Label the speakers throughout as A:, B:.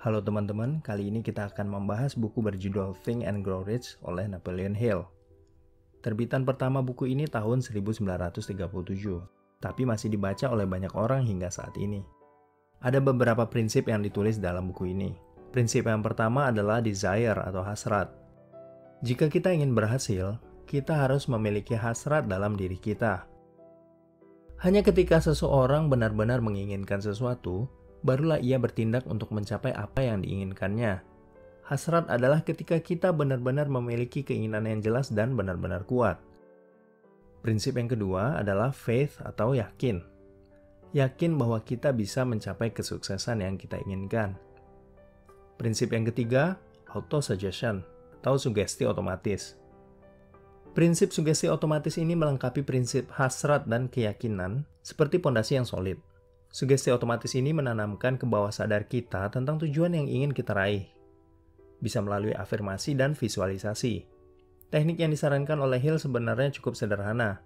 A: Halo teman-teman, kali ini kita akan membahas buku berjudul Think and Grow Rich oleh Napoleon Hill. Terbitan pertama buku ini tahun 1937, tapi masih dibaca oleh banyak orang hingga saat ini. Ada beberapa prinsip yang ditulis dalam buku ini. Prinsip yang pertama adalah desire atau hasrat. Jika kita ingin berhasil, kita harus memiliki hasrat dalam diri kita. Hanya ketika seseorang benar-benar menginginkan sesuatu, barulah ia bertindak untuk mencapai apa yang diinginkannya. Hasrat adalah ketika kita benar-benar memiliki keinginan yang jelas dan benar-benar kuat. Prinsip yang kedua adalah faith atau yakin. Yakin bahwa kita bisa mencapai kesuksesan yang kita inginkan. Prinsip yang ketiga, auto-suggestion atau sugesti otomatis. Prinsip sugesti otomatis ini melengkapi prinsip hasrat dan keyakinan seperti pondasi yang solid. Sugesti otomatis ini menanamkan ke bawah sadar kita tentang tujuan yang ingin kita raih. Bisa melalui afirmasi dan visualisasi. Teknik yang disarankan oleh Hill sebenarnya cukup sederhana.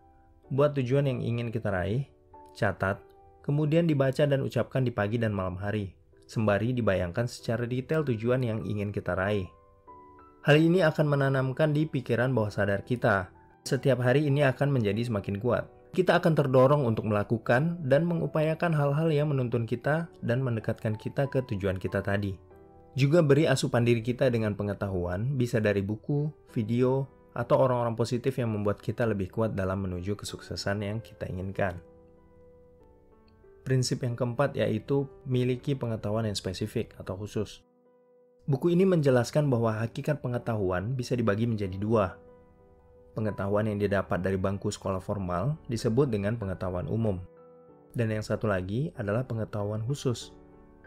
A: Buat tujuan yang ingin kita raih, catat, kemudian dibaca dan ucapkan di pagi dan malam hari, sembari dibayangkan secara detail tujuan yang ingin kita raih. Hal ini akan menanamkan di pikiran bawah sadar kita. Setiap hari ini akan menjadi semakin kuat. Kita akan terdorong untuk melakukan dan mengupayakan hal-hal yang menuntun kita dan mendekatkan kita ke tujuan kita tadi. Juga beri asupan diri kita dengan pengetahuan, bisa dari buku, video, atau orang-orang positif yang membuat kita lebih kuat dalam menuju kesuksesan yang kita inginkan. Prinsip yang keempat yaitu miliki pengetahuan yang spesifik atau khusus. Buku ini menjelaskan bahwa hakikat pengetahuan bisa dibagi menjadi dua. Pengetahuan yang didapat dari bangku sekolah formal disebut dengan pengetahuan umum. Dan yang satu lagi adalah pengetahuan khusus.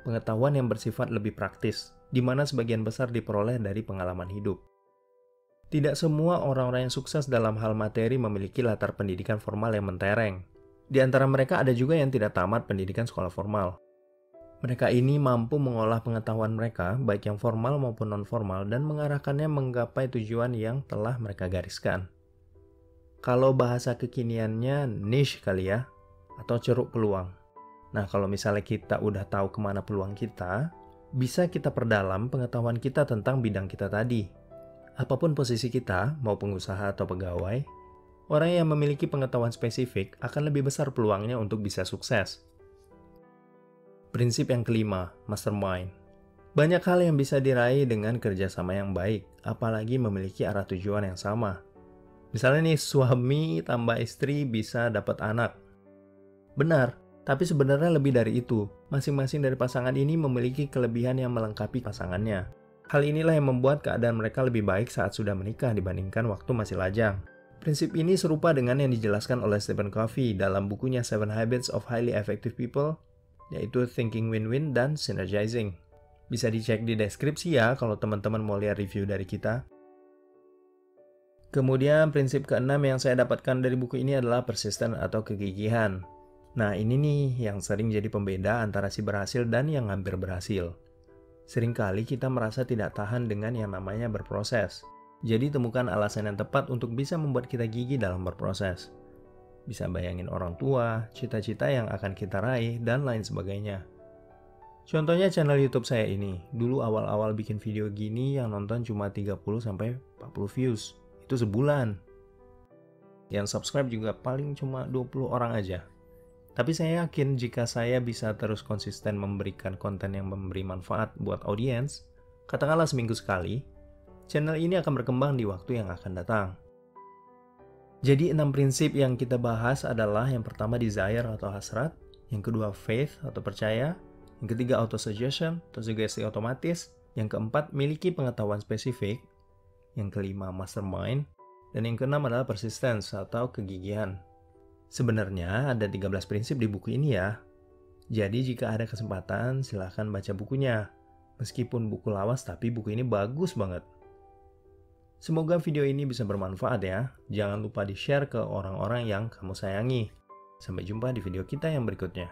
A: Pengetahuan yang bersifat lebih praktis, di mana sebagian besar diperoleh dari pengalaman hidup. Tidak semua orang-orang yang sukses dalam hal materi memiliki latar pendidikan formal yang mentereng. Di antara mereka ada juga yang tidak tamat pendidikan sekolah formal. Mereka ini mampu mengolah pengetahuan mereka, baik yang formal maupun non-formal, dan mengarahkannya menggapai tujuan yang telah mereka gariskan. Kalau bahasa kekiniannya niche kali ya, atau ceruk peluang. Nah, kalau misalnya kita udah tahu kemana peluang kita, bisa kita perdalam pengetahuan kita tentang bidang kita tadi. Apapun posisi kita, mau pengusaha atau pegawai, orang yang memiliki pengetahuan spesifik akan lebih besar peluangnya untuk bisa sukses. Prinsip yang kelima, mastermind. Banyak hal yang bisa diraih dengan kerjasama yang baik, apalagi memiliki arah tujuan yang sama. Misalnya nih, suami tambah istri bisa dapat anak. Benar, tapi sebenarnya lebih dari itu. Masing-masing dari pasangan ini memiliki kelebihan yang melengkapi pasangannya. Hal inilah yang membuat keadaan mereka lebih baik saat sudah menikah dibandingkan waktu masih lajang. Prinsip ini serupa dengan yang dijelaskan oleh Stephen Covey dalam bukunya 7 Habits of Highly Effective People, yaitu Thinking Win-Win dan Synergizing. Bisa dicek di deskripsi ya kalau teman-teman mau lihat review dari kita. Kemudian prinsip keenam yang saya dapatkan dari buku ini adalah persisten atau kegigihan. Nah ini nih yang sering jadi pembeda antara si berhasil dan yang hampir berhasil. Seringkali kita merasa tidak tahan dengan yang namanya berproses. Jadi temukan alasan yang tepat untuk bisa membuat kita gigih dalam berproses. Bisa bayangin orang tua, cita-cita yang akan kita raih, dan lain sebagainya. Contohnya channel YouTube saya ini. Dulu awal-awal bikin video gini yang nonton cuma 30-40 views. Itu sebulan. Yang subscribe juga paling cuma 20 orang aja. Tapi saya yakin jika saya bisa terus konsisten memberikan konten yang memberi manfaat buat audiens, katakanlah seminggu sekali, channel ini akan berkembang di waktu yang akan datang. Jadi 6 prinsip yang kita bahas adalah yang pertama desire atau hasrat, yang kedua faith atau percaya, yang ketiga auto-suggestion atau sugesti otomatis, yang keempat miliki pengetahuan spesifik, yang kelima mastermind, dan yang keenam adalah persistence atau kegigihan. Sebenarnya ada 13 prinsip di buku ini ya. Jadi jika ada kesempatan silahkan baca bukunya. Meskipun buku lawas tapi buku ini bagus banget. Semoga video ini bisa bermanfaat ya. Jangan lupa di-share ke orang-orang yang kamu sayangi. Sampai jumpa di video kita yang berikutnya.